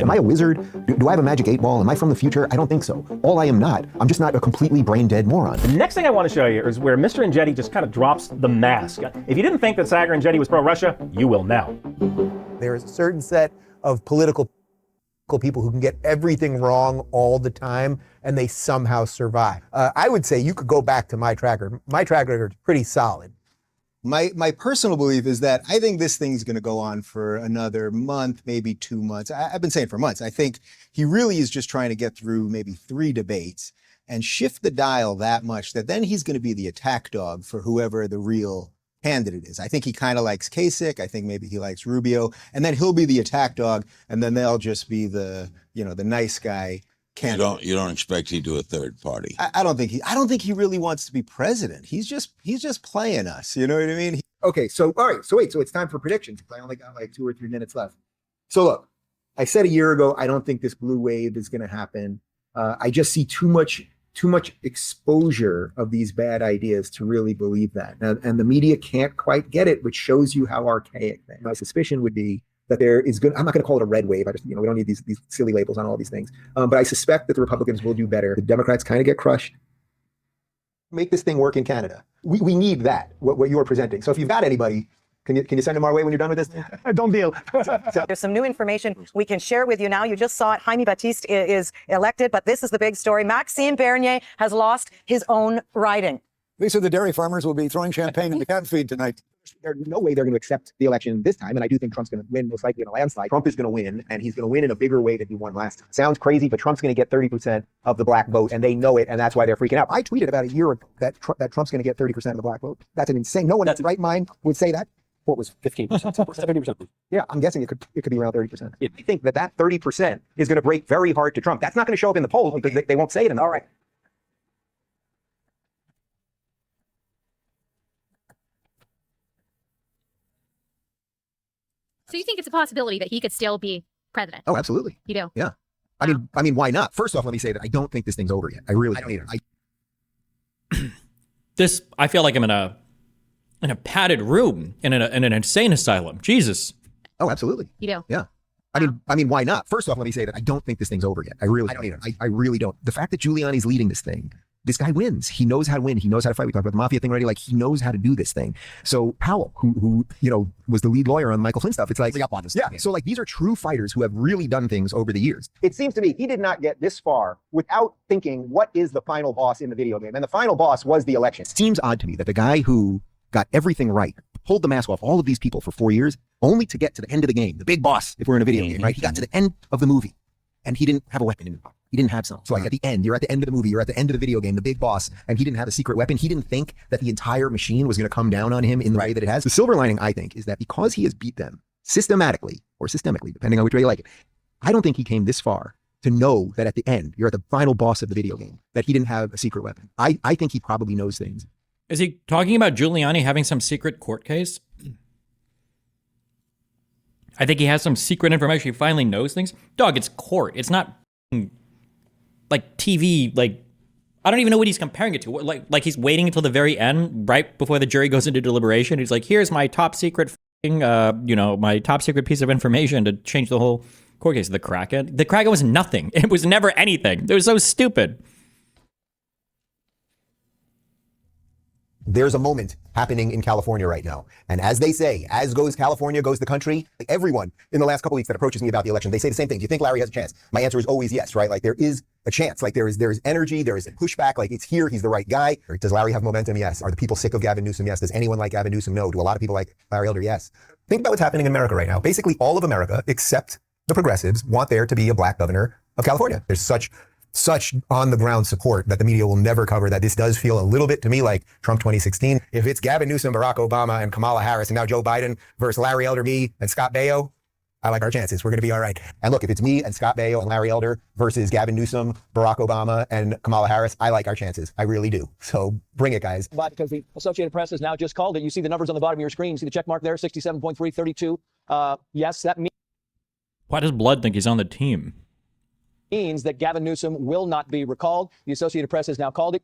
Biden. Am I a wizard? Do I have a magic 8-ball? Am I from the future? I don't think so. All I am not. I'm just not a completely brain-dead moron. The next thing I want to show you is where Mr. Andretti just kind of drops the mask. If you didn't think that Saagar Enjeti was pro-Russia, you will now. There is a certain set of political people who can get everything wrong all the time and they somehow survive. I would say you could go back to my track record. My track record is pretty solid. My personal belief is that I think this thing's going to go on for another month, maybe 2 months. I've been saying for months. I think he really is just trying to get through maybe 3 debates and shift the dial that much that then he's going to be the attack dog for whoever the real candidate is. I think he kind of likes Kasich. I think maybe he likes Rubio, and then he'll be the attack dog, and then they'll just be the nice guy candidate. You don't expect he'd do a third party. I don't think he really wants to be president. He's just playing us. You know what I mean? Okay, so all right, so wait, so it's time for predictions. I only got like 2 or 3 minutes left. So look, I said a year ago, I don't think this blue wave is going to happen. I just see too much exposure of these bad ideas to really believe that. And the media can't quite get it, which shows you how archaic they are. My suspicion would be that there is good. I'm not going to call it a red wave. I just, we don't need these silly labels on all these things. But I suspect that the Republicans will do better. The Democrats kind of get crushed. Make this thing work in Canada. We need that, what you are presenting. So if you've got anybody, can you send them our way when you're done with this? Don't deal. There's some new information we can share with you now. You just saw it. Jaime Batiste is elected, but this is the big story. Maxime Bernier has lost his own riding. Lisa, the dairy farmers will be throwing champagne in the cat feed tonight. There's no way they're going to accept the election this time, and I do think Trump's going to win, most likely in a landslide. Trump is going to win, and he's going to win in a bigger way than he won last time. Sounds crazy, but Trump's going to get 30% of the black vote, and they know it, and that's why they're freaking out. I tweeted about a year ago that Trump's going to get 30% of the black vote. That's an insane. No one in his right mind would say that. What was 15%? 70%? Yeah, I'm guessing it could be around 30%. I think that 30% is going to break very hard to Trump. That's not going to show up in the polls because they won't say it. All right. So you think it's a possibility that he could still be president? Oh, absolutely. You do? Yeah. I mean, why not? First off, let me say that I don't think this thing's over yet. I don't either. This, I feel like I'm in a padded room in an insane asylum. Jesus. Oh, absolutely. You do? Yeah. I mean, why not? First off, let me say that I don't think this thing's over yet. I don't either. I really don't. The fact that Giuliani's leading this thing, this guy wins. He knows how to win. He knows how to fight. We talked about the mafia thing already. Like, he knows how to do this thing. So Powell, who was the lead lawyer on the Michael Flynn stuff, it's like, yeah. So like, these are true fighters who have really done things over the years. It seems to me he did not get this far without thinking, what is the final boss in the video game? And the final boss was the election. It seems odd to me that the guy who got everything right, pulled the mask off all of these people for 4 years, only to get to the end of the game, the big boss, if we're in a video game, right? He got to the end of the movie and he didn't have a weapon in his pocket. He didn't have some. So like at the end, you're at the end of the movie, you're at the end of the video game, the big boss, and he didn't have a secret weapon. He didn't think that the entire machine was going to come down on him in the way that it has. The silver lining, I think, is that because he has beat them systematically or systemically, depending on which way you like it, I don't think he came this far to know that at the end, you're at the final boss of the video game, that he didn't have a secret weapon. I think he probably knows things. Is he talking about Giuliani having some secret court case? I think he has some secret information. He finally knows things. Dog, it's court. It's not like TV. Like, I don't even know what he's comparing it to. Like he's waiting until the very end, right before the jury goes into deliberation. He's like, here's my top secret, my top secret piece of information to change the whole court case. The Kraken. The Kraken was nothing. It was never anything. It was so stupid. There's a moment happening in California right now. And as they say, as goes California, goes the country. Like everyone in the last couple of weeks that approaches me about the election, they say the same thing. Do you think Larry has a chance? My answer is always yes, right? Like there is a chance. Like there is energy, there is a pushback. Like it's here, he's the right guy. Does Larry have momentum? Yes. Are the people sick of Gavin Newsom? Yes. Does anyone like Gavin Newsom? No. Do a lot of people like Larry Elder? Yes. Think about what's happening in America right now. Basically all of America, except the progressives, want there to be a black governor of California. There's such on the ground support that the media will never cover that this does feel a little bit to me like Trump 2016. If it's Gavin Newsom, Barack Obama, and Kamala Harris, and now Joe Biden versus Larry Elder, me, and Scott Baio, I like our chances. We're going to be all right. And look, if it's me and Scott Baio and Larry Elder versus Gavin Newsom, Barack Obama, and Kamala Harris, I like our chances. I really do. So bring it, guys. But because the Associated Press has now just called it, you see the numbers on the bottom of your screen. You see the check mark there, 67.3, 32. Yes, that Why does Blood think he's on the team? means that Gavin Newsom will not be recalled. The Associated Press has now called it.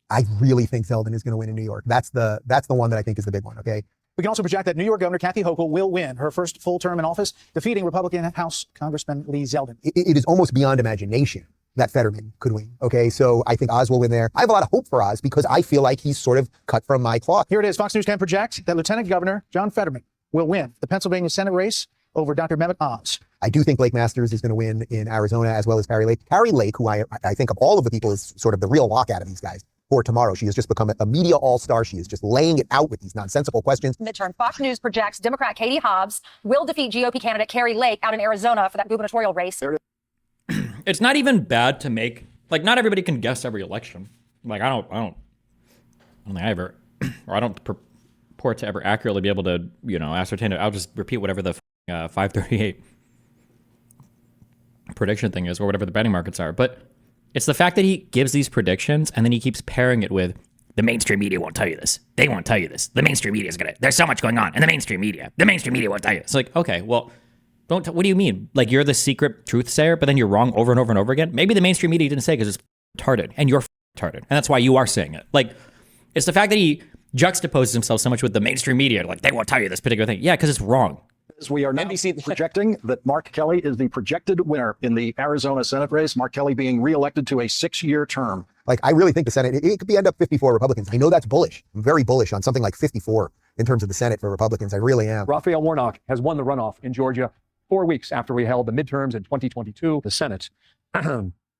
I really think Zeldin is going to win in New York. That's the one that I think is the big one, okay? We can also project that New York Governor Kathy Hochul will win her first full term in office, defeating Republican House Congressman Lee Zeldin. It is almost beyond imagination that Fetterman could win. Okay, so I think Oz will win there. I have a lot of hope for Oz because I feel like he's sort of cut from my cloth. Here it is. Fox News can project that Lieutenant Governor John Fetterman will win the Pennsylvania Senate race over Dr. Mehmet Oz. I do think Blake Masters is going to win in Arizona as well as Carrie Lake. Carrie Lake, who I think of all of the people is sort of the real lock out of these guys for tomorrow. She has just become a media all-star. She is just laying it out with these nonsensical questions. Midterm. Fox News projects Democrat Katie Hobbs will defeat GOP candidate Carrie Lake out in Arizona for that gubernatorial race. It's not even bad to make, like, not everybody can guess every election. Like, I don't think I ever, or I don't purport to ever accurately be able to, ascertain it. I'll just repeat whatever the 538 prediction thing is, or whatever the betting markets are. But it's the fact that he gives these predictions and then he keeps pairing it with the mainstream media won't tell you this. They won't tell you this. The mainstream media is there's so much going on in the mainstream media. The mainstream media won't tell you. It's like, okay, well, what do you mean? Like, you're the secret truth sayer, but then you're wrong over and over and over again? Maybe the mainstream media didn't say because it's retarded and you're retarded. And that's why you are saying it. Like, it's the fact that he juxtaposes himself so much with the mainstream media. Like, they won't tell you this particular thing. Yeah, because it's wrong. We are now projecting that Mark Kelly is the projected winner in the Arizona Senate race. Mark Kelly being reelected to a 6-year term. Like, I really think the Senate, it could end up 54 Republicans. I know that's bullish. I'm very bullish on something like 54 in terms of the Senate for Republicans. I really am. Raphael Warnock has won the runoff in Georgia 4 weeks after we held the midterms in 2022. The Senate,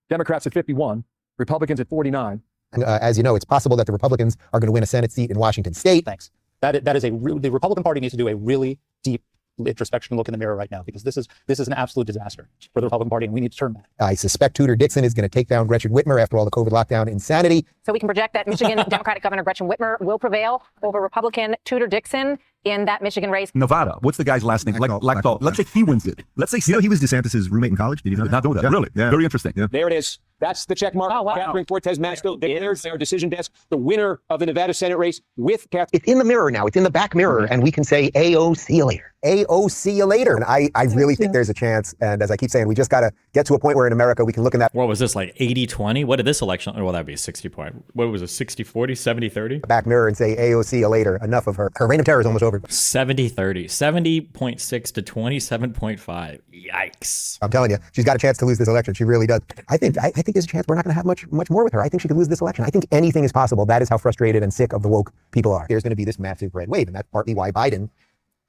Democrats at 51, Republicans at 49. And as you know, it's possible that the Republicans are going to win a Senate seat in Washington State. Thanks. That is the Republican Party needs to do a really deep introspection look in the mirror right now, because this is an absolute disaster for the Republican Party, and we need to turn back. I suspect Tudor Dixon is going to take down Gretchen Whitmer after all the COVID lockdown insanity. So we can project that Michigan Democratic Governor Gretchen Whitmer will prevail over Republican Tudor Dixon in that Michigan race. Nevada. What's the guy's last name? Let's say he wins it. Let's say he was DeSantis' roommate in college. Did you know that? Not know that. Yeah. Really? Yeah. Very interesting. Yeah. There it is. That's the check mark. Oh, wow. Catherine Cortez Masto. There's their decision desk. The winner of the Nevada Senate race with Catherine. It's in the mirror now. It's in the back mirror, and we can say, AO, see you later. AO, see you later. And I really think there's a chance. And as I keep saying, we just got to get to a point where in America we can look in that. What was this, like 80-20? What did this election? Well, that'd be a 60 point. What was it, 60-40, 70-30? Back mirror and say, AO, see you later. Enough of her. Her reign of terror is almost over. 70-30. 70.6 to 27.5. Yikes. I'm telling you, she's got a chance to lose this election. She really does. I think there's a chance we're not going to have much more with her. I think she could lose this election. I think anything is possible. That is how frustrated and sick of the woke people are. There's going to be this massive red wave, and that's partly why Biden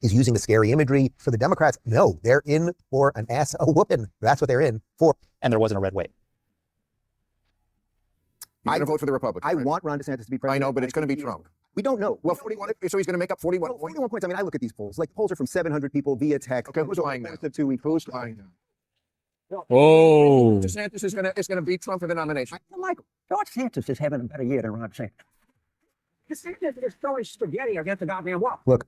is using the scary imagery. For the Democrats, no, they're in for an ass a whooping. That's what they're in for. And there wasn't a red wave. You're going to vote for the Republicans. I want Ron DeSantis to be president. I know, but it's going to be Trump. We don't know. Well, 41. So he's going to make up 41 points. 41 points. I mean, I look at these polls. Like, the polls are from 700 people via text. Okay, who's lying now? Who's lying now? Whoa. DeSantis is going to beat Trump for the nomination. Michael, George Santos is having a better year than Ron DeSantis. DeSantis is throwing spaghetti against the goddamn wall. Look,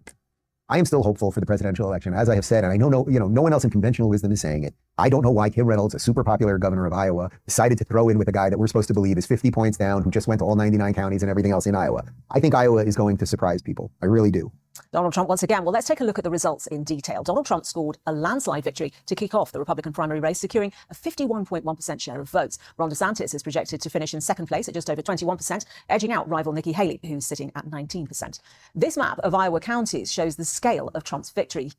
I am still hopeful for the presidential election. As I have said, and I know no one else in conventional wisdom is saying it. I don't know why Kim Reynolds, a super popular governor of Iowa, decided to throw in with a guy that we're supposed to believe is 50 points down, who just went to all 99 counties and everything else in Iowa. I think Iowa is going to surprise people. I really do. Donald Trump once again. Well, let's take a look at the results in detail. Donald Trump scored a landslide victory to kick off the Republican primary race, securing a 51.1% share of votes. Ron DeSantis is projected to finish in second place at just over 21%, edging out rival Nikki Haley, who's sitting at 19%. This map of Iowa counties shows the scale of Trump's victory.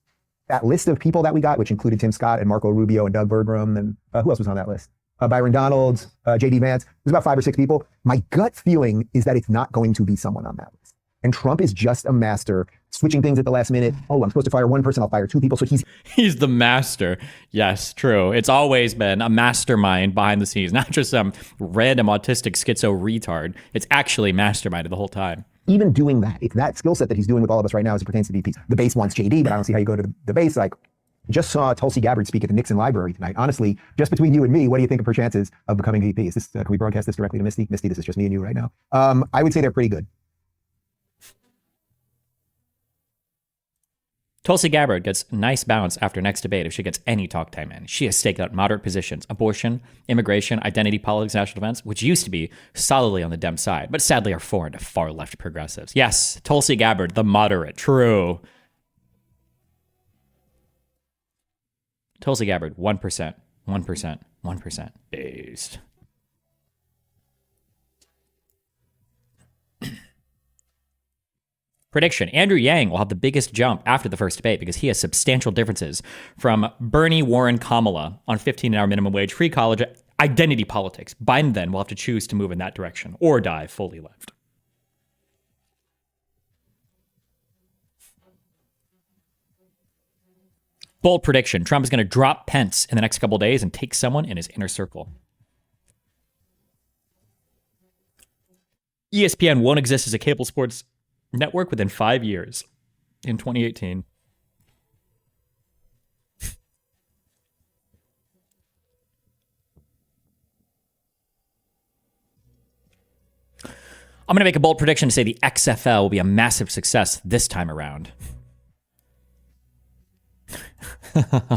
That list of people that we got, which included Tim Scott and Marco Rubio and Doug Bergrum, and who else was on that list? Byron Donalds, J.D. Vance. There's about 5 or 6 people. My gut feeling is that it's not going to be someone on that list. And Trump is just a master switching things at the last minute. Oh, I'm supposed to fire one person, I'll fire 2 people. So he's the master. Yes, true. It's always been a mastermind behind the scenes, not just some random autistic schizo retard. It's actually masterminded the whole time. Even doing that, it's that skill set that he's doing with all of us right now as it pertains to VPs. The base wants JD, but I don't see how you go to the base. Like, just saw Tulsi Gabbard speak at the Nixon Library tonight. Honestly, just between you and me, what do you think of her chances of becoming VP? Is this, can we broadcast this directly to Misty? Misty, this is just me and you right now. I would say they're pretty good. Tulsi Gabbard gets nice bounce after next debate if she gets any talk time in. She has staked out moderate positions: abortion, immigration, identity politics, national defense, which used to be solidly on the Dem side, but sadly are foreign to far left progressives. Yes, Tulsi Gabbard, the moderate, true. Tulsi Gabbard, 1%, 1%, 1%, based. Prediction: Andrew Yang will have the biggest jump after the first debate because he has substantial differences from Bernie, Warren, Kamala on 15-hour minimum wage, free college, identity politics. Biden then will have to choose to move in that direction or die fully left. Bold prediction: Trump is going to drop Pence in the next couple of days and take someone in his inner circle. ESPN won't exist as a cable sports network within 5 years in 2018. I'm going to make a bold prediction to say the XFL will be a massive success this time around.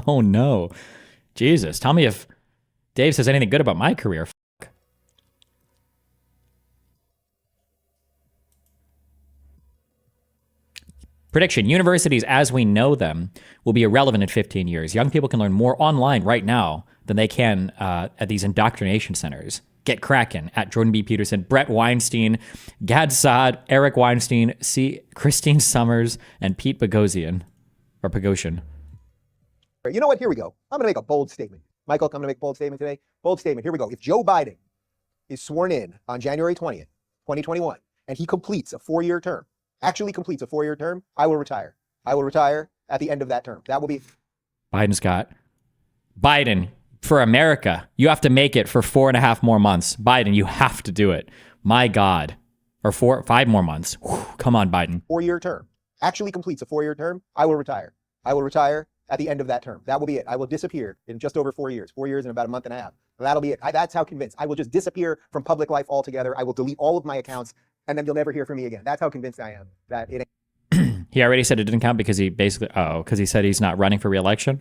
Oh no. Jesus, tell me if Dave says anything good about my career. Prediction: universities as we know them will be irrelevant in 15 years. Young people can learn more online right now than they can at these indoctrination centers. Get cracking at Jordan B. Peterson, Brett Weinstein, Gad Saad, Eric Weinstein, Christine Summers, and Pete Boghossian. You know what? Here we go. I'm going to make a bold statement. Michael, I'm going to make a bold statement today. Bold statement. Here we go. If Joe Biden is sworn in on January 20th, 2021, and he completes a 4-year term, actually completes a 4-year term, I will retire. I will retire at the end of that term. That will be... Biden, for America, you have to make it for 4.5 more months. Biden, you have to do it. My God. Or 5 more months. Whew, come on, Biden. 4-year term. Actually completes a 4-year term, I will retire. I will retire at the end of that term. That will be it. I will disappear in just over 4 years. 4 years and about a month and a half. That'll be it. That's how convinced. I will just disappear from public life altogether. I will delete all of my accounts, and then you'll never hear from me again. That's how convinced I am that it ain't. He already said it didn't count because he basically, because he said he's not running for re-election?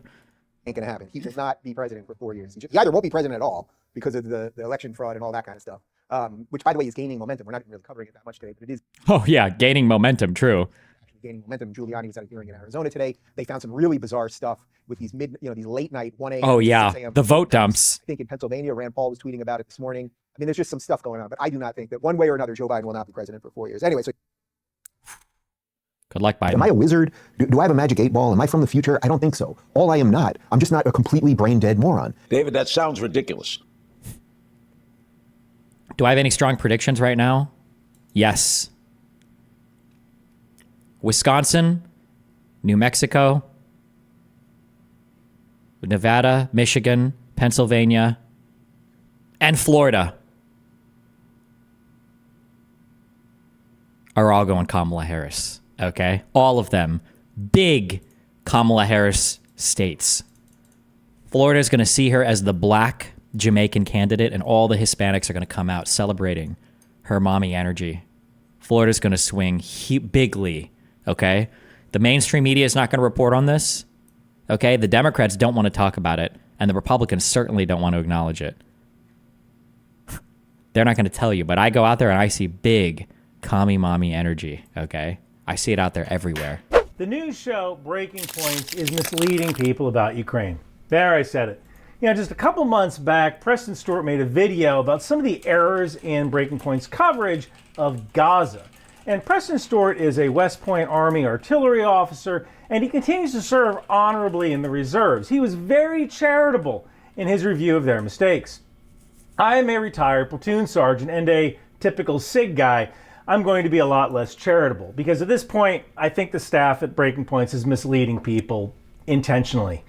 Ain't gonna happen. He will not be president for 4 years. He either won't be president at all because of the election fraud and all that kind of stuff, which, by the way, is gaining momentum. We're not even really covering it that much today, but it is. Oh, yeah, gaining momentum, true. Gaining momentum. Giuliani was at a hearing in Arizona today. They found some really bizarre stuff with these these late night 1 a.m. Oh, yeah, the vote dumps. I think in Pennsylvania, Rand Paul was tweeting about it this morning. I mean, there's just some stuff going on, but I do not think that one way or another, Joe Biden will not be president for 4 years. Anyway, so. Good luck, Biden. Am I a wizard? Do I have a magic 8 ball? Am I from the future? I don't think so. All I am not. I'm just not a completely brain dead moron. David, that sounds ridiculous. Do I have any strong predictions right now? Yes. Wisconsin, New Mexico, Nevada, Michigan, Pennsylvania, and Florida are all going Kamala Harris. Okay? All of them. Big Kamala Harris states. Florida is going to see her as the black Jamaican candidate, and all the Hispanics are going to come out celebrating her mommy energy. Florida's going to swing bigly. Okay? The mainstream media is not going to report on this. Okay? The Democrats don't want to talk about it, and the Republicans certainly don't want to acknowledge it. They're not going to tell you, but I go out there and I see big commie mommy energy. Okay? I see it out there everywhere. The news show Breaking Points is misleading people about Ukraine. There, I said it. You know, just a couple months back, Preston Stewart made a video about some of the errors in Breaking Point's coverage of Gaza. And Preston Stewart is a West Point Army artillery officer, and he continues to serve honorably in the reserves. He was very charitable in his review of their mistakes. I am a retired platoon sergeant and a typical SIG guy. I'm going to be a lot less charitable because at this point, I think the staff at Breaking Points is misleading people intentionally.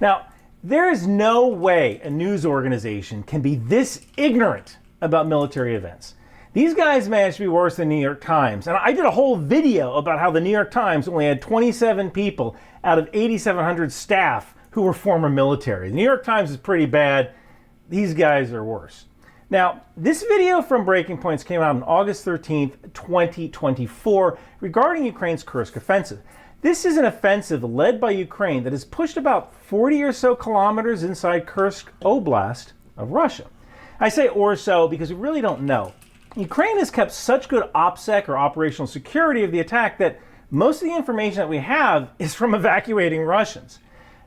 Now, there is no way a news organization can be this ignorant about military events. These guys managed to be worse than New York Times. And I did a whole video about how the New York Times only had 27 people out of 8,700 staff who were former military. The New York Times is pretty bad. These guys are worse. Now, this video from Breaking Points came out on August 13th, 2024, regarding Ukraine's Kursk offensive. This is an offensive led by Ukraine that has pushed about 40 or so kilometers inside Kursk Oblast of Russia. I say or so because we really don't know. Ukraine has kept such good OPSEC or operational security of the attack that most of the information that we have is from evacuating Russians.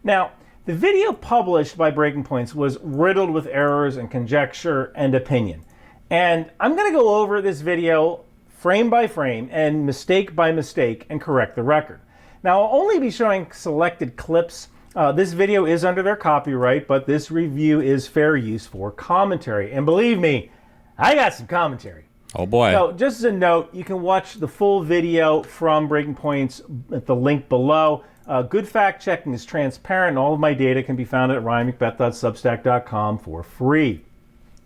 Now, the video published by Breaking Points was riddled with errors and conjecture and opinion. And I'm going to go over this video frame by frame and mistake by mistake and correct the record. Now, I'll only be showing selected clips. This video is under their copyright, but this review is fair use for commentary. And believe me, I got some commentary. Oh boy. So just as a note, you can watch the full video from Breaking Points at the link below. Good fact checking is transparent, and all of my data can be found at ryanmcbeth.substack.com for free.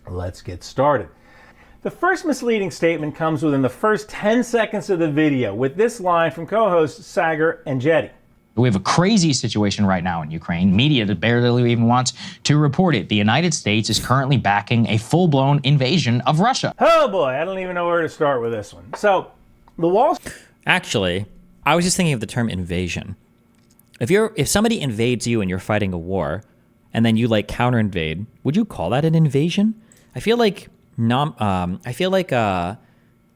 Let's get started. The first misleading statement comes within the first 10 seconds of the video with this line from co-hosts Sagar and Jetty. We have a crazy situation right now in Ukraine. Media that barely even wants to report it. The United States is currently backing a full-blown invasion of Russia. Oh boy, I don't even know where to start with this one. So, the Wall... Actually, I was just thinking of the term invasion. If somebody invades you and you're fighting a war, and then you like counter invade, would you call that an invasion? I feel like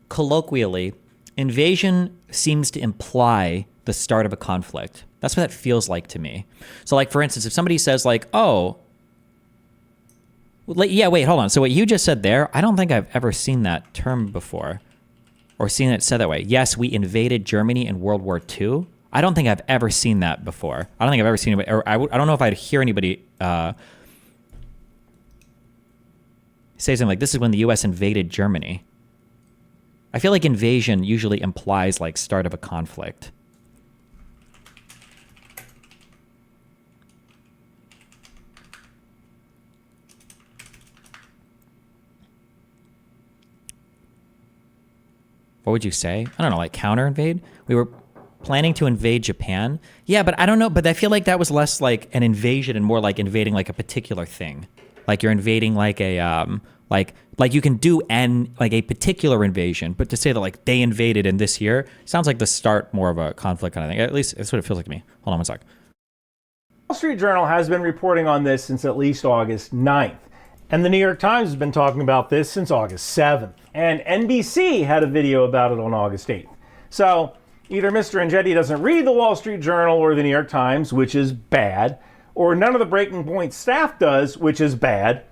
colloquially, invasion seems to imply the start of a conflict. That's what that feels like to me. So like, for instance, if somebody says like, oh, yeah, wait, hold on. So what you just said there, I don't think I've ever seen that term before or seen it said that way. Yes, we invaded Germany in World War II. I don't think I've ever seen that before. I don't think I've ever seen it, or I don't know if I'd hear anybody say something like, this is when the US invaded Germany. I feel like invasion usually implies like start of a conflict. What would you say? I don't know, like counter invade? We were planning to invade Japan. Yeah, but I don't know, but I feel like that was less like an invasion and more like invading like a particular thing. Like you're invading like a like you can do like a particular invasion, but to say that like they invaded in this year sounds like the start more of a conflict kind of thing. At least that's what it feels like to me. Hold on one sec. Wall Street Journal has been reporting on this since at least August 9th. And the New York Times has been talking about this since August 7th. And NBC had a video about it on August 8th. So either Mr. Andretti doesn't read the Wall Street Journal or the New York Times, which is bad, or none of the Breaking Point staff does, which is bad,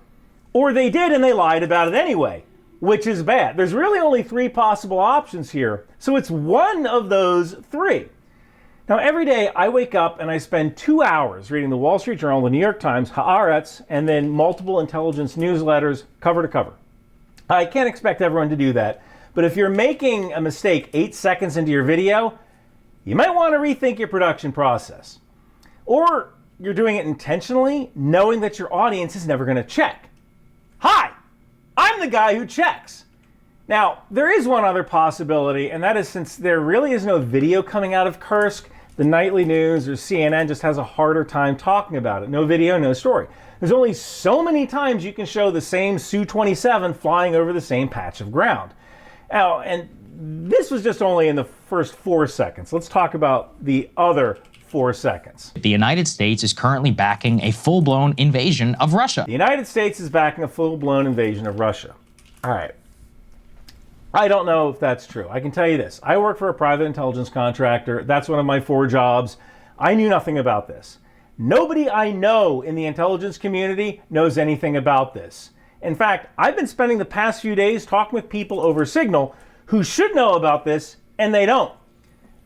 or they did and they lied about it anyway, which is bad. There's really only three possible options here, so it's one of those three. Now, every day I wake up and I spend 2 hours reading the Wall Street Journal, the New York Times, Haaretz, and then multiple intelligence newsletters cover to cover. I can't expect everyone to do that, but if you're making a mistake 8 seconds into your video, you might want to rethink your production process. Or you're doing it intentionally, knowing that your audience is never going to check. Hi, I'm the guy who checks. Now, there is one other possibility, and that is since there really is no video coming out of Kursk, the nightly news or CNN just has a harder time talking about it. No video, no story. There's only so many times you can show the same Su-27 flying over the same patch of ground. Now, and this was just only in the first 4 seconds. Let's talk about the other 4 seconds. The United States is currently backing a full-blown invasion of Russia. The United States is backing a full-blown invasion of Russia. All right. I don't know if that's true. I can tell you this. I work for a private intelligence contractor. That's one of my 4 jobs. I knew nothing about this. Nobody I know in the intelligence community knows anything about this. In fact, I've been spending the past few days talking with people over Signal who should know about this, and they don't.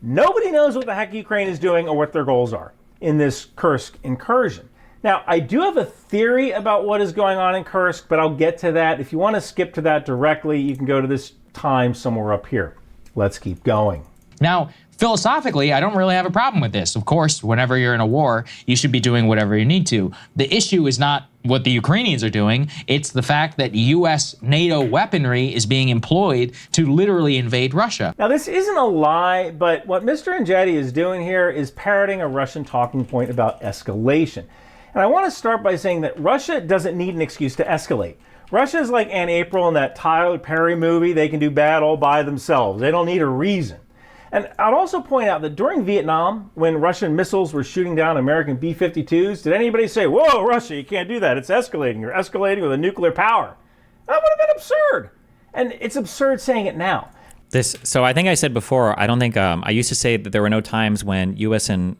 Nobody knows what the heck Ukraine is doing or what their goals are in this Kursk incursion. Now, I do have a theory about what is going on in Kursk, but I'll get to that. If you want to skip to that directly, you can go to this time somewhere up here. Let's keep going. Now, philosophically, I don't really have a problem with this. Of course, whenever you're in a war, you should be doing whatever you need to. The issue is not what the Ukrainians are doing. It's the fact that U.S. NATO weaponry is being employed to literally invade Russia. Now, this isn't a lie, but what Mr. Andretti is doing here is parroting a Russian talking point about escalation. And I want to start by saying that Russia doesn't need an excuse to escalate. Russia is like Aunt April in that Tyler Perry movie. They can do bad all by themselves. They don't need a reason. And I'd also point out that during Vietnam, when Russian missiles were shooting down American B-52s, did anybody say, whoa, Russia, you can't do that. It's escalating. You're escalating with a nuclear power. That would have been absurd. And it's absurd saying it now. So I think I said before, I don't think, I used to say that there were no times when U.S. and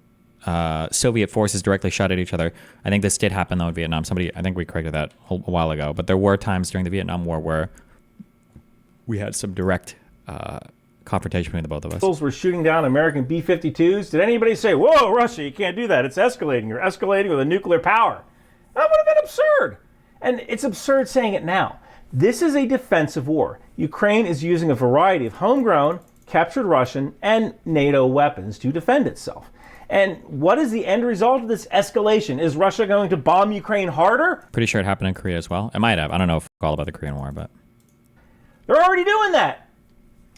Soviet forces directly shot at each other. I think this did happen though in Vietnam. I think we corrected that a while ago, but there were times during the Vietnam War where we had some direct confrontation between the both of us. Missiles were shooting down American B-52s. Did anybody say, whoa, Russia, you can't do that. It's escalating. You're escalating with a nuclear power. That would have been absurd. And it's absurd saying it now. This is a defensive war. Ukraine is using a variety of homegrown, captured Russian, and NATO weapons to defend itself. And what is the end result of this escalation? Is Russia going to bomb Ukraine harder? Pretty sure it happened in Korea as well. It might have. I don't know all about the Korean War, but they're already doing that.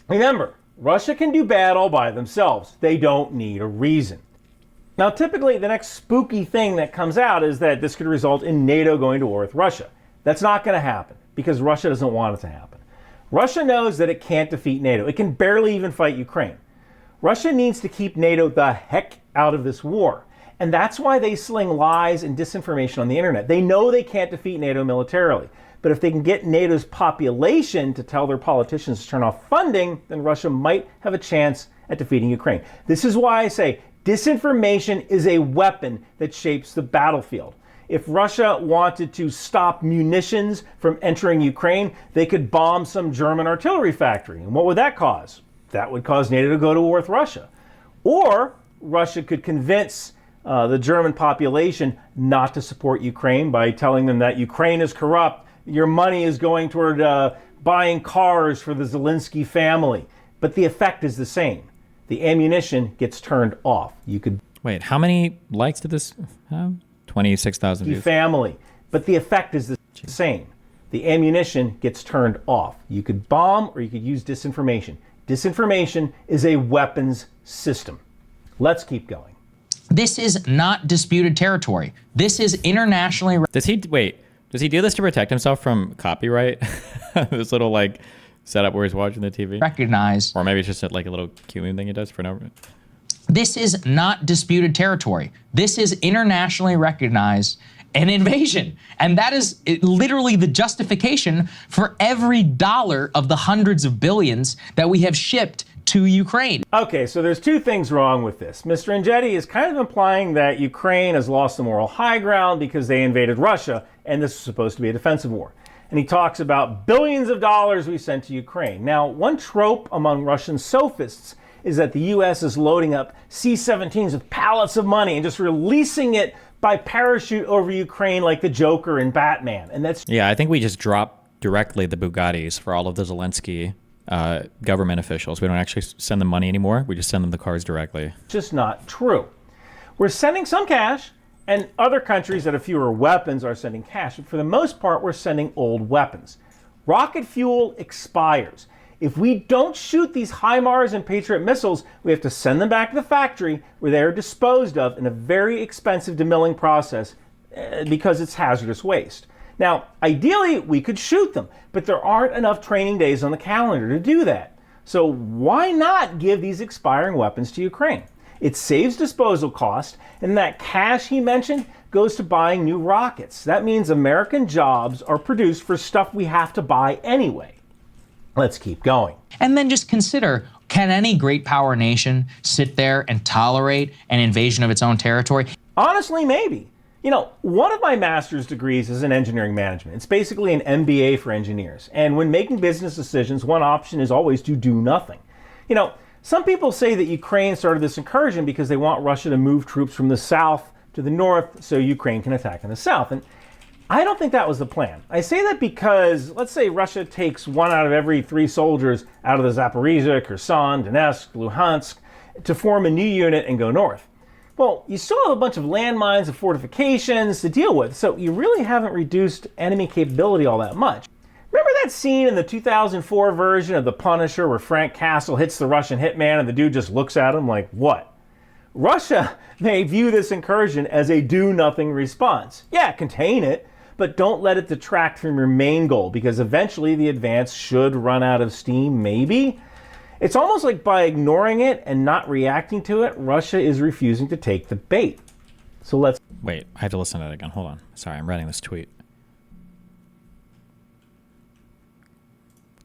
Remember, Russia can do bad all by themselves. They don't need a reason. Now, typically, the next spooky thing that comes out is that this could result in NATO going to war with Russia. That's not going to happen because Russia doesn't want it to happen. Russia knows that it can't defeat NATO. It can barely even fight Ukraine. Russia needs to keep NATO the heck out of this war. And that's why they sling lies and disinformation on the internet. They know they can't defeat NATO militarily. But if they can get NATO's population to tell their politicians to turn off funding, then Russia might have a chance at defeating Ukraine. This is why I say disinformation is a weapon that shapes the battlefield. If Russia wanted to stop munitions from entering Ukraine, they could bomb some German artillery factory. And what would that cause? That would cause NATO to go to war with Russia. Or Russia could convince the German population not to support Ukraine by telling them that Ukraine is corrupt. Your money is going toward buying cars for the Zelensky family. But the effect is the same. The ammunition gets turned off. You could wait. How many likes did this have? 26,000 views. Family. But the effect is the same. The ammunition gets turned off. You could bomb or you could use disinformation. Disinformation is a weapons system. Let's keep going. This is not disputed territory. This is internationally. Does he do this to protect himself from copyright? This little like setup where he's watching the TV. Recognized. Or maybe it's just like a little cue thing he does for no reason. This is not disputed territory. This is internationally recognized an invasion. And that is literally the justification for every dollar of the hundreds of billions that we have shipped to Ukraine. Okay, so there's two things wrong with this. Mr. Engetti is kind of implying that Ukraine has lost the moral high ground because they invaded Russia, and this is supposed to be a defensive war. And he talks about billions of dollars we sent to Ukraine. Now, one trope among Russian sophists is that the U.S. is loading up C-17s with pallets of money and just releasing it by parachute over Ukraine like the Joker in Batman. And that's... Yeah, I think we just dropped directly the Bugattis for all of the Zelensky government officials. We don't actually send them money anymore. We just send them the cars directly. Just not true. We're sending some cash, and other countries that have fewer weapons are sending cash. But for the most part, we're sending old weapons. Rocket fuel expires. If we don't shoot these HIMARS and Patriot missiles, we have to send them back to the factory where they are disposed of in a very expensive demilling process because it's hazardous waste. Now, ideally, we could shoot them, but there aren't enough training days on the calendar to do that. So why not give these expiring weapons to Ukraine? It saves disposal cost, and that cash he mentioned goes to buying new rockets. That means American jobs are produced for stuff we have to buy anyway. Let's keep going. And then just consider, can any great power nation sit there and tolerate an invasion of its own territory? Honestly, maybe. You know, one of my master's degrees is in engineering management. It's basically an MBA for engineers. And when making business decisions, one option is always to do nothing. You know, some people say that Ukraine started this incursion because they want Russia to move troops from the south to the north so Ukraine can attack in the south. And I don't think that was the plan. I say that because, let's say Russia takes 1 out of every 3 soldiers out of the Zaporizhia, Kherson, Donetsk, Luhansk to form a new unit and go north. Well, you still have a bunch of landmines and fortifications to deal with, so you really haven't reduced enemy capability all that much. Remember that scene in the 2004 version of The Punisher where Frank Castle hits the Russian hitman and the dude just looks at him like, what? Russia may view this incursion as a do-nothing response. Yeah, contain it, but don't let it detract from your main goal because eventually the advance should run out of steam, maybe? It's almost like by ignoring it and not reacting to it, Russia is refusing to take the bait. So let's... Wait, I have to listen to that again. Hold on. Sorry, I'm writing this tweet.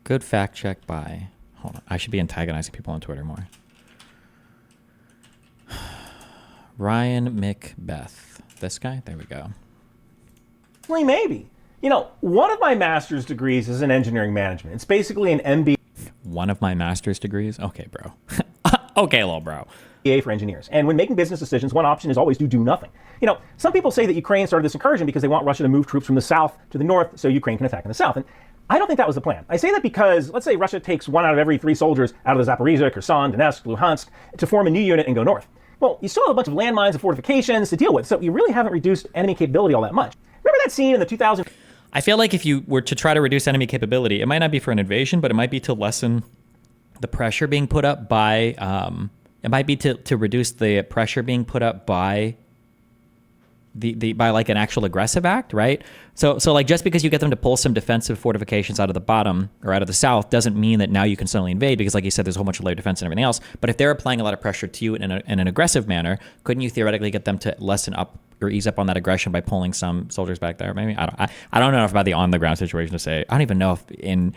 Good fact check by... Hold on. I should be antagonizing people on Twitter more. Ryan McBeth. This guy? There we go. Maybe. You know, one of my master's degrees is in engineering management. It's basically an MBA. one of my master's degrees. Okay, bro. Okay, little bro. For engineers. And when making business decisions, one option is always to do nothing. You know, some people say that Ukraine started this incursion because they want Russia to move troops from the south to the north so Ukraine can attack in the south. And I don't think that was the plan. I say that because, let's say Russia takes 1 out of every 3 soldiers out of the Zaporizhia, Kherson, Donetsk, Luhansk to form a new unit and go north. Well, you still have a bunch of landmines and fortifications to deal with, so you really haven't reduced enemy capability all that much. Remember that scene in the 2000... I feel like if you were to try to reduce enemy capability, it might not be for an invasion, but it might be to lessen the pressure being put up by... it might be to reduce the pressure being put up by by like an actual aggressive act, right? So like just because you get them to pull some defensive fortifications out of the bottom or out of the south doesn't mean that now you can suddenly invade, because like you said, there's a whole bunch of layer defense and everything else. But if they're applying a lot of pressure to you in an aggressive manner, couldn't you theoretically get them to lessen up or ease up on that aggression by pulling some soldiers back there? Maybe I don't know enough about the on the ground situation to say. I don't even know if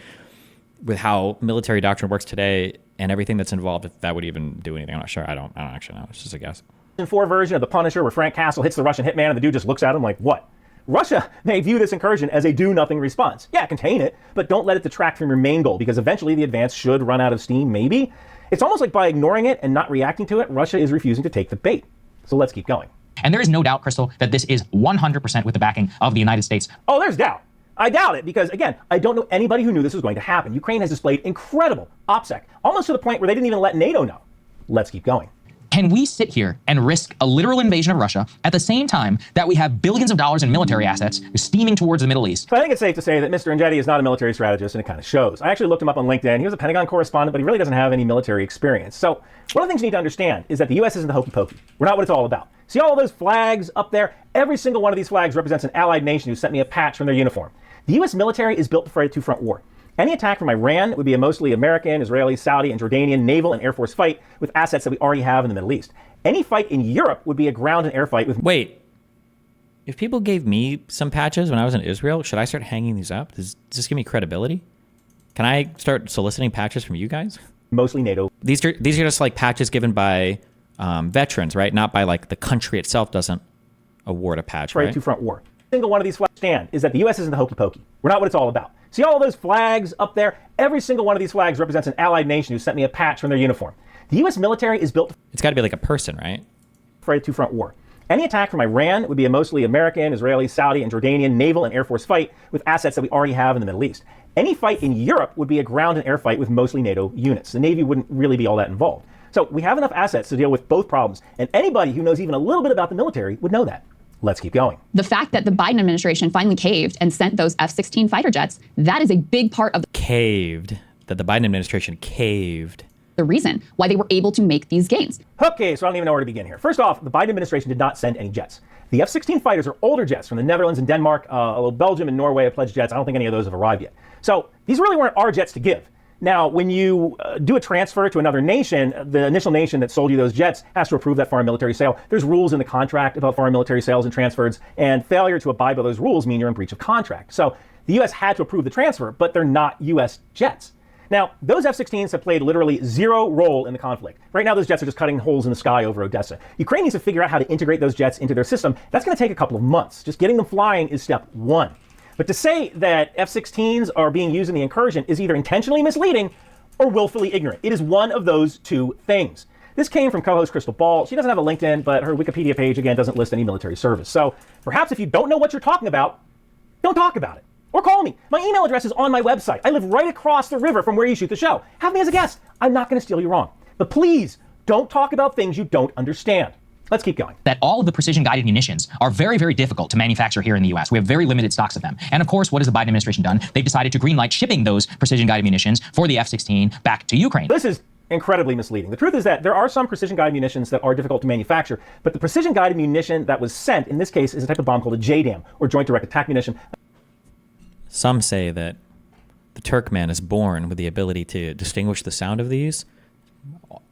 with how military doctrine works today and everything that's involved, if that would even do anything. I'm not sure. I don't actually know. It's just a guess. 4 version of The Punisher where Frank Castle hits the Russian hitman and the dude just looks at him like, what? Russia may view this incursion as a do-nothing response. Yeah, contain it, but don't let it detract from your main goal, because eventually the advance should run out of steam, maybe. It's almost like by ignoring it and not reacting to it, Russia is refusing to take the bait. So let's keep going. And there is no doubt, Crystal, that this is 100% with the backing of the United States. Oh, there's doubt. I doubt it because, again, I don't know anybody who knew this was going to happen. Ukraine has displayed incredible OPSEC, almost to the point where they didn't even let NATO know. Let's keep going. Can we sit here and risk a literal invasion of Russia at the same time that we have billions of dollars in military assets steaming towards the Middle East? So I think it's safe to say that Mr. Engetti is not a military strategist, and it kind of shows. I actually looked him up on LinkedIn. He was a Pentagon correspondent, but he really doesn't have any military experience. So one of the things you need to understand is that the U.S. isn't the hokey pokey. We're not what it's all about. See all of those flags up there? Every single one of these flags represents an allied nation who sent me a patch from their uniform. The U.S. military is built to fight a two-front war. Any attack from Iran would be a mostly American, Israeli, Saudi, and Jordanian naval and air force fight with assets that we already have in the Middle East. Any fight in Europe would be a ground and air fight with... Wait. If people gave me some patches when I was in Israel, should I start hanging these up? Does this give me credibility? Can I start soliciting patches from you guys? Mostly NATO. These are just like patches given by veterans, right? Not by like the country itself doesn't award a patch, right? Two-front war. Single one of these flags stand is that the U.S. isn't the hokey pokey. We're not what it's all about. See all of those flags up there? Every single one of these flags represents an allied nation who sent me a patch from their uniform. The U.S. military is built... It's got to be like a person, right? ...for a two-front war. Any attack from Iran would be a mostly American, Israeli, Saudi, and Jordanian naval and air force fight with assets that we already have in the Middle East. Any fight in Europe would be a ground and air fight with mostly NATO units. The Navy wouldn't really be all that involved. So we have enough assets to deal with both problems, and anybody who knows even a little bit about the military would know that. Let's keep going. The fact that the Biden administration finally caved and sent those F-16 fighter jets, that is a big part of the... Caved. That the Biden administration caved. The reason why they were able to make these gains. Okay, so I don't even know where to begin here. First off, the Biden administration did not send any jets. The F-16 fighters are older jets from the Netherlands and Denmark. Belgium and Norway have pledged jets. I don't think any of those have arrived yet. So these really weren't our jets to give. Now, when you do a transfer to another nation, the initial nation that sold you those jets has to approve that foreign military sale. There's rules in the contract about foreign military sales and transfers, and failure to abide by those rules mean you're in breach of contract. So the U.S. had to approve the transfer, but they're not U.S. jets. Now, those F-16s have played literally zero role in the conflict. Right now, those jets are just cutting holes in the sky over Odessa. Ukraine needs to figure out how to integrate those jets into their system. That's going to take a couple of months. Just getting them flying is step one. But to say that F-16s are being used in the incursion is either intentionally misleading or willfully ignorant. It is one of those two things. This came from co-host Crystal Ball. She doesn't have a LinkedIn, but her Wikipedia page, again, doesn't list any military service. So perhaps if you don't know what you're talking about, don't talk about it. Or call me. My email address is on my website. I live right across the river from where you shoot the show. Have me as a guest. I'm not going to steal you wrong. But please, don't talk about things you don't understand. Let's keep going. That all of the precision-guided munitions are very, very difficult to manufacture here in the U.S. We have very limited stocks of them. And of course, what has the Biden administration done? They've decided to greenlight shipping those precision-guided munitions for the F-16 back to Ukraine. This is incredibly misleading. The truth is that there are some precision-guided munitions that are difficult to manufacture, but the precision-guided munition that was sent, in this case, is a type of bomb called a JDAM, or Joint Direct Attack Munition. Some say that the Turkman is born with the ability to distinguish the sound of these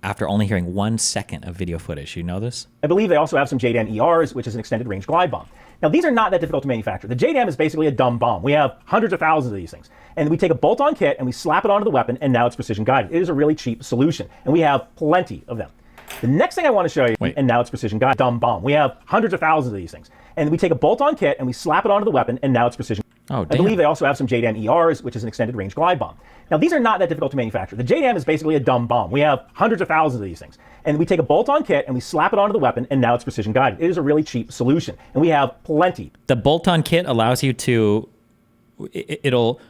after only hearing 1 second of video footage. You know this? I believe they also have some JDAM ERs, which is an extended range glide bomb. Now, these are not that difficult to manufacture. The JDAM is basically a dumb bomb. We have hundreds of thousands of these things. And we take a bolt-on kit and we slap it onto the weapon, and now it's precision guided. It is a really cheap solution, and we have plenty of them. The next thing I want to show you, and now it's precision guided, dumb bomb. We have hundreds of thousands of these things. And we take a bolt-on kit and we slap it onto the weapon, and now it's precision. Oh, I believe they also have some JDAM ERs, which is an extended range glide bomb. Now, these are not that difficult to manufacture. The JDAM is basically a dumb bomb. We have hundreds of thousands of these things. And we take a bolt-on kit and we slap it onto the weapon, and now it's precision guided. It is a really cheap solution. And we have plenty. The bolt-on kit allows you to, it'll,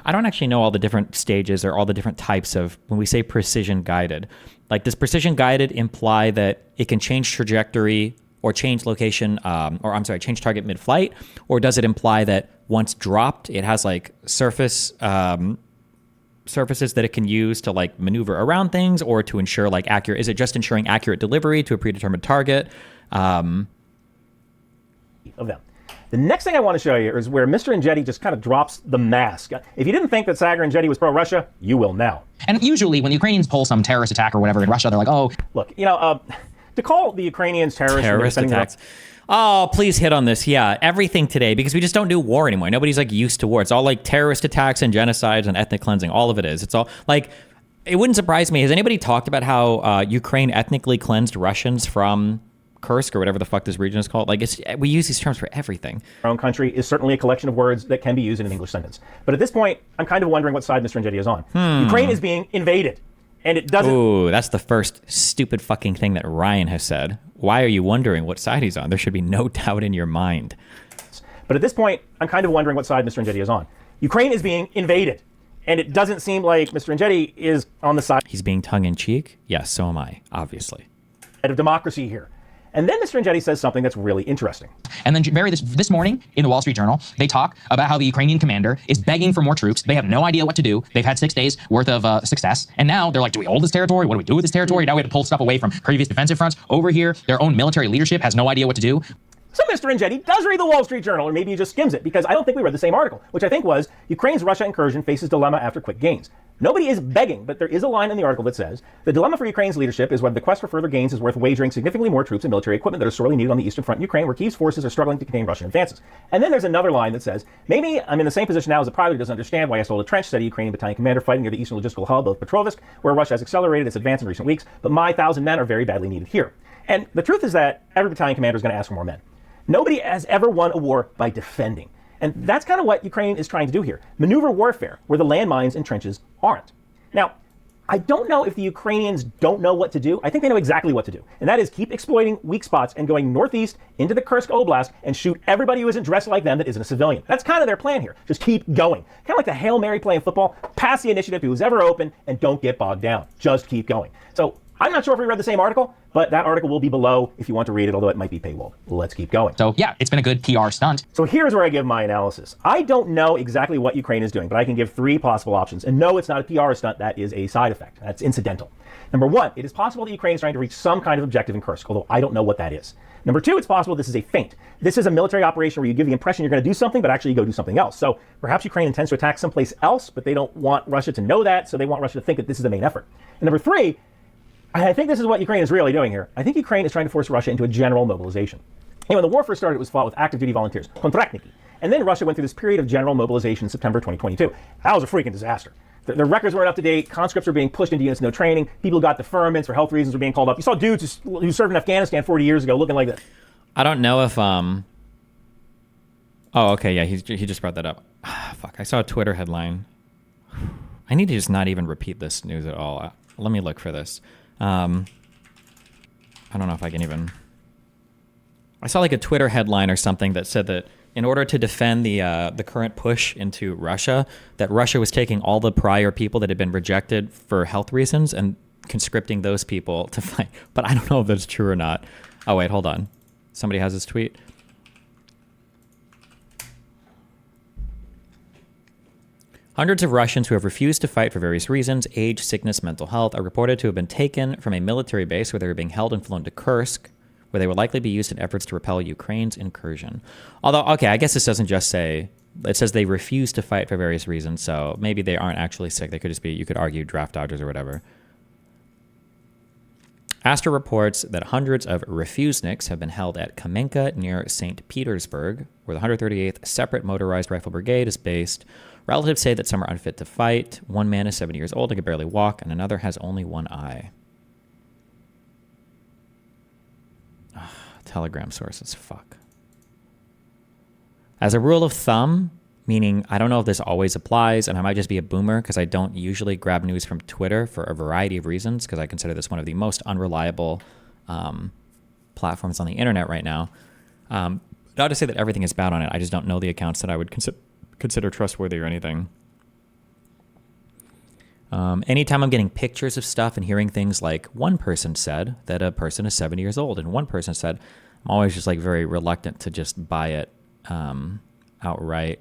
I don't actually know all the different stages or all the different types of, when we say precision guided. Like, does precision guided imply that it can change trajectory or change location, change target mid-flight? Or does it imply that once dropped, it has like surfaces that it can use to like maneuver around things or to ensure like accurate, is it just ensuring accurate delivery to a predetermined target? Of them. The next thing I want to show you is where Mr. Andretti just kind of drops the mask. If you didn't think that Sagar Andretti was pro-Russia, you will now. And usually when the Ukrainians pull some terrorist attack or whatever in Russia, they're like, oh. Look, to call the Ukrainians terrorist attacks. Oh, please hit on this. Yeah, everything today, because we just don't do war anymore. Nobody's like used to war. It's all like terrorist attacks and genocides and ethnic cleansing. All of it is. It's all like, it wouldn't surprise me. Has anybody talked about how Ukraine ethnically cleansed Russians from Kursk or whatever the fuck this region is called? Like, we use these terms for everything. Our own country is certainly a collection of words that can be used in an English sentence. But at this point, I'm kind of wondering what side Mr. Andretti is on. Ukraine is being invaded, and it doesn't. Ooh, that's the first stupid fucking thing that Ryan has said. Why are you wondering what side he's on? There should be no doubt in your mind. But at this point, I'm kind of wondering what side Mr. Andretti is on. Ukraine is being invaded, and it doesn't seem like Mr. Andretti is on the side. He's being tongue-in-cheek? Yes, so am I, obviously. Of democracy here. And then Mr. Andretti says something that's really interesting. And then this morning in the Wall Street Journal, they talk about how the Ukrainian commander is begging for more troops. They have no idea what to do. They've had 6 days worth of success. And now they're like, do we hold this territory? What do we do with this territory? Now we have to pull stuff away from previous defensive fronts. Over here, their own military leadership has no idea what to do. So Mr. Andretti does read the Wall Street Journal, or maybe he just skims it, because I don't think we read the same article, which I think was, Ukraine's Russia incursion faces dilemma after quick gains. Nobody is begging, but there is a line in the article that says, the dilemma for Ukraine's leadership is whether the quest for further gains is worth wagering significantly more troops and military equipment that are sorely needed on the eastern front in Ukraine, where Kyiv's forces are struggling to contain Russian advances. And then there's another line that says, maybe I'm in the same position now as a pilot who doesn't understand why I sold a trench, said a Ukrainian battalion commander fighting near the eastern logistical hub of Petrovsk, where Russia has accelerated its advance in recent weeks, but my 1,000 men are very badly needed here. And the truth is that every battalion commander is going to ask for more men. Nobody has ever won a war by defending. And that's kind of what Ukraine is trying to do here. Maneuver warfare, where the landmines and trenches aren't. Now, I don't know if the Ukrainians don't know what to do. I think they know exactly what to do. And that is keep exploiting weak spots and going northeast into the Kursk Oblast and shoot everybody who isn't dressed like them that isn't a civilian. That's kind of their plan here. Just keep going. Kind of like the Hail Mary play in football. Pass the initiative to who's ever open and don't get bogged down. Just keep going. So I'm not sure if we read the same article, but that article will be below if you want to read it, although it might be paywalled. Let's keep going. So yeah, it's been a good PR stunt. So here's where I give my analysis. I don't know exactly what Ukraine is doing, but I can give 3 possible options. And no, it's not a PR stunt. That is a side effect. That's incidental. Number 1, it is possible that Ukraine is trying to reach some kind of objective in Kursk, although I don't know what that is. Number 2, it's possible this is a feint. This is a military operation where you give the impression you're going to do something, but actually you go do something else. So perhaps Ukraine intends to attack someplace else, but they don't want Russia to know that, so they want Russia to think that this is the main effort. And number 3, I think this is what Ukraine is really doing here. I think Ukraine is trying to force Russia into a general mobilization. And when the war first started, it was fought with active duty volunteers, kontraktniki. And then Russia went through this period of general mobilization in September 2022. That was a freaking disaster. The records weren't up to date. Conscripts were being pushed into units, no training. People who got deferments for health reasons were being called up. You saw dudes who served in Afghanistan 40 years ago looking like this. I don't know if Oh, okay, yeah, he just brought that up. Fuck, I saw a Twitter headline. I need to just not even repeat this news at all. Let me look for this. I don't know if I can even. I saw like a Twitter headline or something that said that in order to defend the current push into Russia, that Russia was taking all the prior people that had been rejected for health reasons and conscripting those people to fight. But I don't know if that's true or not. Oh wait, hold on. Somebody has this tweet. Hundreds of Russians who have refused to fight for various reasons, age, sickness, mental health, are reported to have been taken from a military base where they were being held and flown to Kursk, where they would likely be used in efforts to repel Ukraine's incursion. Although, okay, I guess this doesn't just say, it says they refuse to fight for various reasons, so maybe they aren't actually sick. They could just be, you could argue, draft dodgers or whatever. Astra reports that hundreds of refuseniks have been held at Kamenka near St. Petersburg, where the 138th Separate Motorized Rifle Brigade is based. Relatives say that some are unfit to fight. One man is 70 years old and can barely walk, and another has only one eye. Telegram sources. Fuck. As a rule of thumb, meaning I don't know if this always applies, and I might just be a boomer because I don't usually grab news from Twitter for a variety of reasons, because I consider this one of the most unreliable platforms on the internet right now. Not to say that everything is bad on it. I just don't know the accounts that I would consider trustworthy or anything. Anytime I'm getting pictures of stuff and hearing things like one person said that a person is 70 years old and one person said, I'm always just like very reluctant to just buy it outright.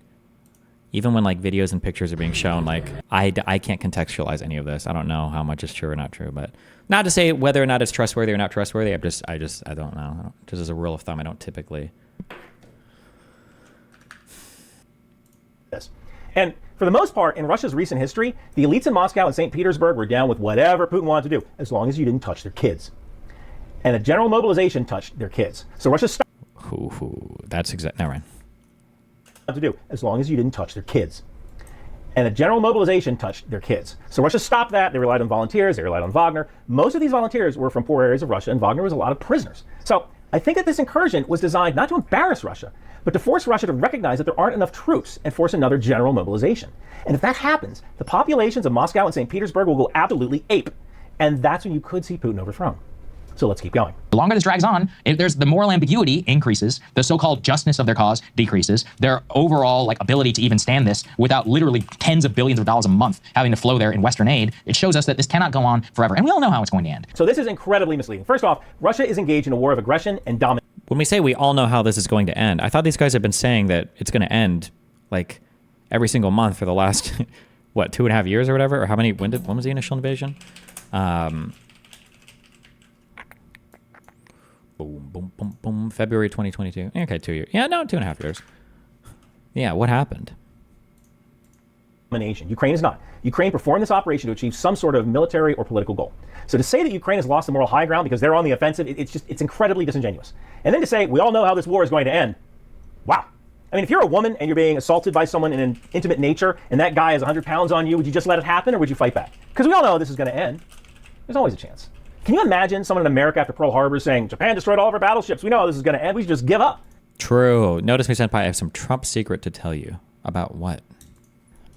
Even when like videos and pictures are being shown, like I can't contextualize any of this. I don't know how much is true or not true, but not to say whether or not it's trustworthy or not trustworthy. I don't know. Just as a rule of thumb, I don't typically. Yes. And for the most part, in Russia's recent history, the elites in Moscow and St. Petersburg were down with whatever Putin wanted to do, as long as you didn't touch their kids. And a general mobilization touched their kids. So Russia stopped. That's exactly. Never mind. To do, as long as you didn't touch their kids. And a general mobilization touched their kids. So Russia stopped that. They relied on volunteers. They relied on Wagner. Most of these volunteers were from poor areas of Russia, and Wagner was a lot of prisoners. So I think that this incursion was designed not to embarrass Russia, but to force Russia to recognize that there aren't enough troops and force another general mobilization. And if that happens, the populations of Moscow and St. Petersburg will go absolutely ape. And that's when you could see Putin overthrown. So let's keep going. The longer this drags on, the moral ambiguity increases, the so-called justness of their cause decreases, their overall like ability to even stand this without literally tens of billions of dollars a month having to flow there in Western aid. It shows us that this cannot go on forever. And we all know how it's going to end. So this is incredibly misleading. First off, Russia is engaged in a war of aggression and dominance. When we say we all know how this is going to end, I thought these guys have been saying that it's going to end like every single month for the last, what, 2.5 years or whatever? Or how many, when was the initial invasion? Boom, boom, boom, boom. February 2022. Okay, 2 years. Yeah, no, 2.5 years. Yeah, what happened? Ukraine is not. Ukraine performed this operation to achieve some sort of military or political goal. So to say that Ukraine has lost the moral high ground because they're on the offensive, it's incredibly disingenuous. And then to say, we all know how this war is going to end. Wow. I mean, if you're a woman and you're being assaulted by someone in an intimate nature and that guy is 100 pounds on you, would you just let it happen or would you fight back? Because we all know how this is going to end. There's always a chance. Can you imagine someone in America after Pearl Harbor saying, Japan destroyed all of our battleships. We know how this is going to end. We should just give up. True. Notice me, Senpai, I have some Trump secret to tell you. About what?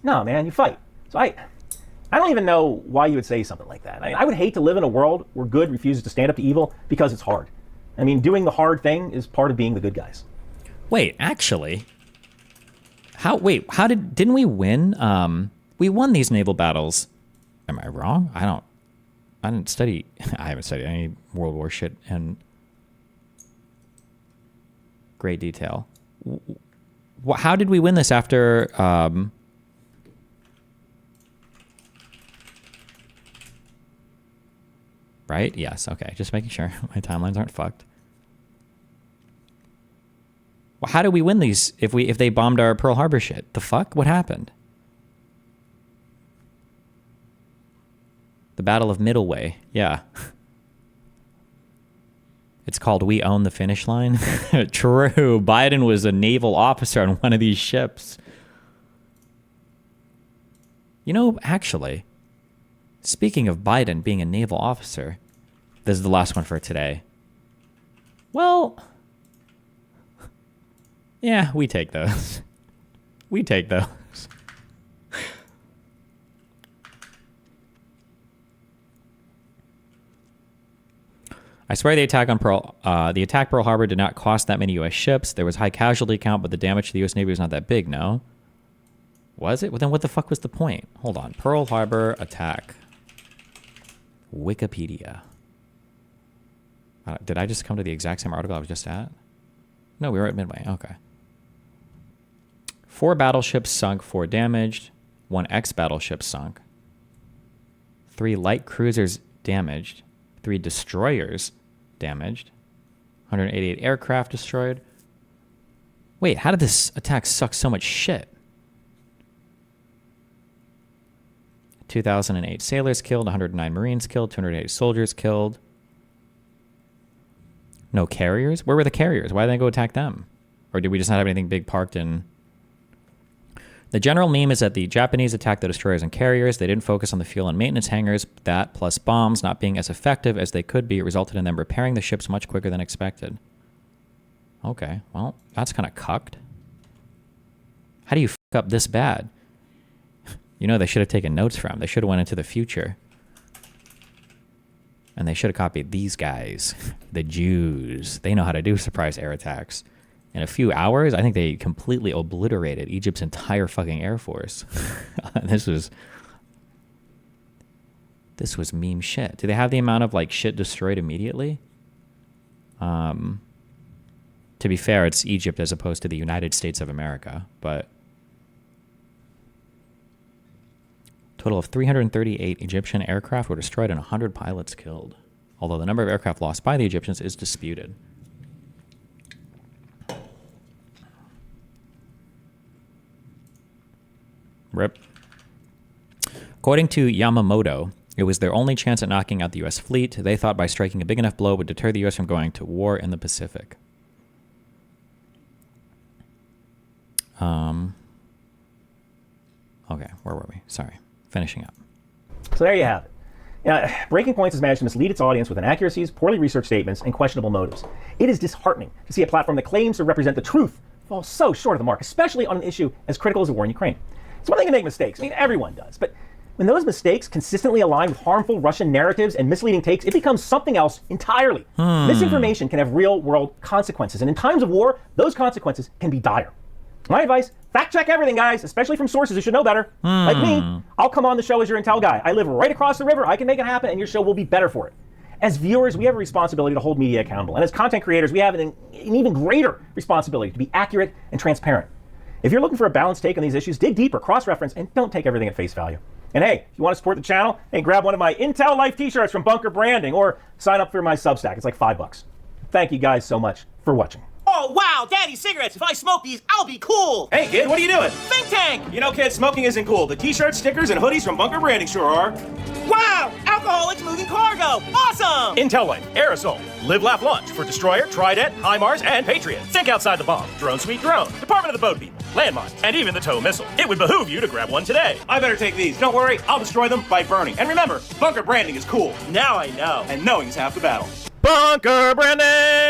No, man, you fight. So I don't even know why you would say something like that. I would hate to live in a world where good refuses to stand up to evil because it's hard. I mean, doing the hard thing is part of being the good guys. Wait, actually, didn't we win? We won these naval battles. Am I wrong? I haven't studied any World War shit in great detail. How did we win this after, right? Yes. Okay. Just making sure my timelines aren't fucked. Well, how did we win these if they bombed our Pearl Harbor shit? The fuck? What happened? The Battle of Middleway. Yeah. It's called We Own the Finish Line. True. Biden was a naval officer on one of these ships. You know, actually, speaking of Biden being a naval officer, this is the last one for today. Well, yeah, we take those. We take those. I swear the attack Pearl Harbor did not cost that many U.S. ships. There was high casualty count, but the damage to the U.S. Navy was not that big, no? Was it? Well, then what the fuck was the point? Hold on. Pearl Harbor attack. Wikipedia. Did I just come to the exact same article I was just at? No, we were at Midway. Okay. 4 battleships sunk, 4 damaged. 1 ex-battleship sunk. 3 light cruisers damaged. 3 destroyers damaged. 188 aircraft destroyed. Wait, how did this attack suck so much shit? 2,008 sailors killed, 109 Marines killed, 208 soldiers killed. No carriers? Where were the carriers? Why didn't they go attack them? Or did we just not have anything big parked in? The general meme is that the Japanese attacked the destroyers and carriers. They didn't focus on the fuel and maintenance hangars. That, plus bombs not being as effective as they could be, resulted in them repairing the ships much quicker than expected. Okay, well, that's kind of cucked. How do you fuck up this bad? You know, they should have taken notes from. They should have went into the future. And they should have copied these guys, the Jews. They know how to do surprise air attacks. In a few hours, I think they completely obliterated Egypt's entire fucking air force. This was meme shit. Do they have the amount of like shit destroyed immediately? To be fair, it's Egypt as opposed to the United States of America, but total of 338 Egyptian aircraft were destroyed and 100 pilots killed, although the number of aircraft lost by the Egyptians is disputed. RIP. According to Yamamoto, it was their only chance at knocking out the U.S. fleet. They thought by striking a big enough blow would deter the U.S. from going to war in the Pacific. Okay, where were we? Sorry. Finishing up. So there you have it. Breaking Points has managed to mislead its audience with inaccuracies, poorly researched statements, and questionable motives. It is disheartening to see a platform that claims to represent the truth fall so short of the mark, especially on an issue as critical as the war in Ukraine. It's one thing to make mistakes. I mean, everyone does. But when those mistakes consistently align with harmful Russian narratives and misleading takes, it becomes something else entirely. Misinformation can have real-world consequences, and in times of war, those consequences can be dire. My advice, fact check everything, guys, especially from sources who should know better. Like me, I'll come on the show as your intel guy. I live right across the river. I can make it happen, and your show will be better for it. As viewers, we have a responsibility to hold media accountable. And as content creators, we have an even greater responsibility to be accurate and transparent. If you're looking for a balanced take on these issues, dig deeper, cross-reference, and don't take everything at face value. And hey, if you want to support the channel, hey, grab one of my Intel Life t-shirts from Bunker Branding or sign up for my Substack. It's like $5. Thank you guys so much for watching. Oh, wow, Daddy, cigarettes. If I smoke these, I'll be cool. Hey, kid, what are you doing? Think tank. You know, kid, smoking isn't cool. The t-shirts, stickers, and hoodies from Bunker Branding sure are. Wow, alcoholics moving cargo. Awesome. Intel Life, Aerosol, Live, Laugh, Lunch for Destroyer, Trident, HIMARS, and Patriot. Think outside the bomb. Drone Sweet Drone, Department of the Boat People, landmines, and even the tow missile. It would behoove you to grab one today. I better take these. Don't worry, I'll destroy them by burning. And remember, Bunker Branding is cool. Now I know. And knowing's half the battle. Bunker Branding!